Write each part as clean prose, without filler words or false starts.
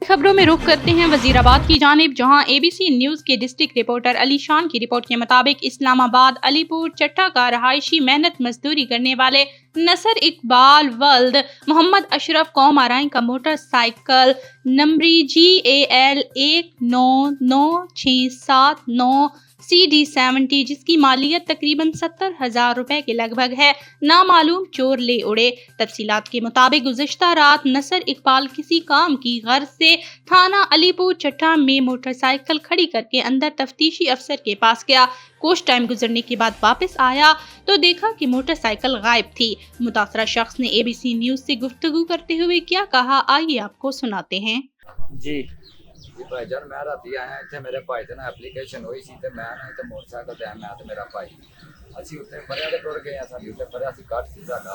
खबरों में रुख करते हैं वजीराबाद की जानिब, जहां एबीसी न्यूज के डिस्ट्रिक्ट रिपोर्टर अली शान की रिपोर्ट के मुताबिक इस्लामाबाद अलीपुर चट्टा का रहायशी मेहनत मजदूरी करने वाले नसर इकबाल वल्द मोहम्मद अशरफ कौम आराई का मोटरसाइकिल नंबरी GAL 199679 CD70 जिसकी मालियत तकरीबन 70,000 रुपए के लगभग है, नामालूम चोर ले उड़े। तफसीलात के मुताबिक गुज़िश्ता रात नसर इकबाल किसी काम की गर्ज से थाना अलीपुर चट्टा में मोटरसाइकिल खड़ी करके अंदर तफ्तीशी अफसर के पास गया। कुछ टाइम गुजरने के बाद वापस आया तो देखा कि मोटरसाइकिल गायब थी। मुतासरा शख्स ने ABC न्यूज से गुफ्तगू करते हुए क्या कहा, आइए आपको सुनाते हैं। जी जी भाईजान, मैं राती आया इतने मेरे भाई से ना एप्लीकेशन हुई सी ते मैं ना इतने मोटरसाइकिल ते मैं ते मेरा भाई ਅਸੀਂ ਉੱਤੇ ਪਰਿਆ ਦੇ ਟੁਰ ਗਏ ਆ। ਸਾਡੀ ਉੱਤੇ ਪਰਿਆ ਸੀ ਕੱਟ ਸੀ ਸਾਡਾ।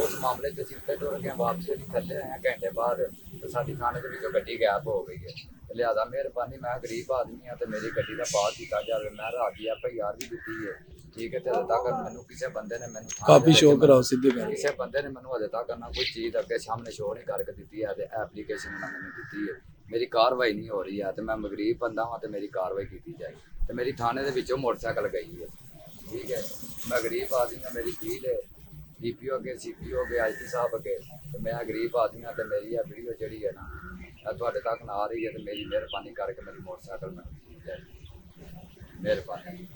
ਉਸ ਮਾਮਲੇ 'ਚ ਅਸੀਂ ਉੱਤੇ ਟੁਰ ਗਏ, ਵਾਪਸੀ ਅਸੀਂ ਥੱਲੇ ਆਏ ਹਾਂ ਘੰਟੇ ਬਾਅਦ ਤੇ ਸਾਡੀ ਥਾਣੇ ਦੇ ਵਿੱਚੋਂ ਗੱਡੀ ਗਾਇਬ ਹੋ ਗਈ ਹੈ। ਲਿਹਾਜ਼ਾ ਮਿਹਰਬਾਨੀ, ਮੈਂ ਗਰੀਬ ਆਦਮੀ ਹਾਂ ਤੇ ਮੇਰੀ ਗੱਡੀ ਦਾ ਪਾਸ ਕੀਤਾ ਜਾਵੇ। ਮੈਂ ਰਾਤ ਦੀ FIR ਵੀ ਦਿੱਤੀ ਹੈ, ਠੀਕ ਹੈ, ਤੇ ਹਜੇ ਤੱਕ ਮੈਨੂੰ ਕਿਸੇ ਬੰਦੇ ਨੇ ਮੈਨੂੰ ਕਾਫੀ ਸ਼ੋਅ ਕਰਾਓ ਸਿੱਧੇ ਗੱਲ। ਕਿਸੇ ਬੰਦੇ ਨੇ ਮੈਨੂੰ ਹਜੇ ਤੱਕ ਨਾ ਕੋਈ ਚੀਜ਼ ਅੱਗੇ ਸਾਹਮਣੇ ਸ਼ੋਅ ਨਹੀਂ ਕਰਕੇ ਦਿੱਤੀ ਹੈ ਤੇ ਐਪਲੀਕੇਸ਼ਨ ਉਹਨਾਂ ਮੈਨੂੰ ਦਿੱਤੀ ਹੈ। ਮੇਰੀ ਕਾਰਵਾਈ ਨਹੀਂ ਹੋ ਰਹੀ ਹੈ ਤੇ ਮੈਂ ਗਰੀਬ ਬੰਦਾ ਹਾਂ ਤੇ ਮੇਰੀ ਕਾਰਵਾਈ ਕੀਤੀ ਜਾਏ ਤੇ ਮੇਰੀ ਥਾਣੇ ਦੇ ਵਿੱਚੋਂ ਮੋਟਰਸਾਈਕਲ ਗਈ ਹੈ, ठीक है। मैं गरीब आदमी हाँ, मेरी फील है DPO अगे CPO अगे IT साहब अगे, तो मैं गरीब आदमी हाँ। तो मेरी यह वीडियो जी है ना थोड़े तक ना आ रही है, तो मेरी मेहरबानी करके मेरी मोटरसाइकिल में जाए, मेहरबानी।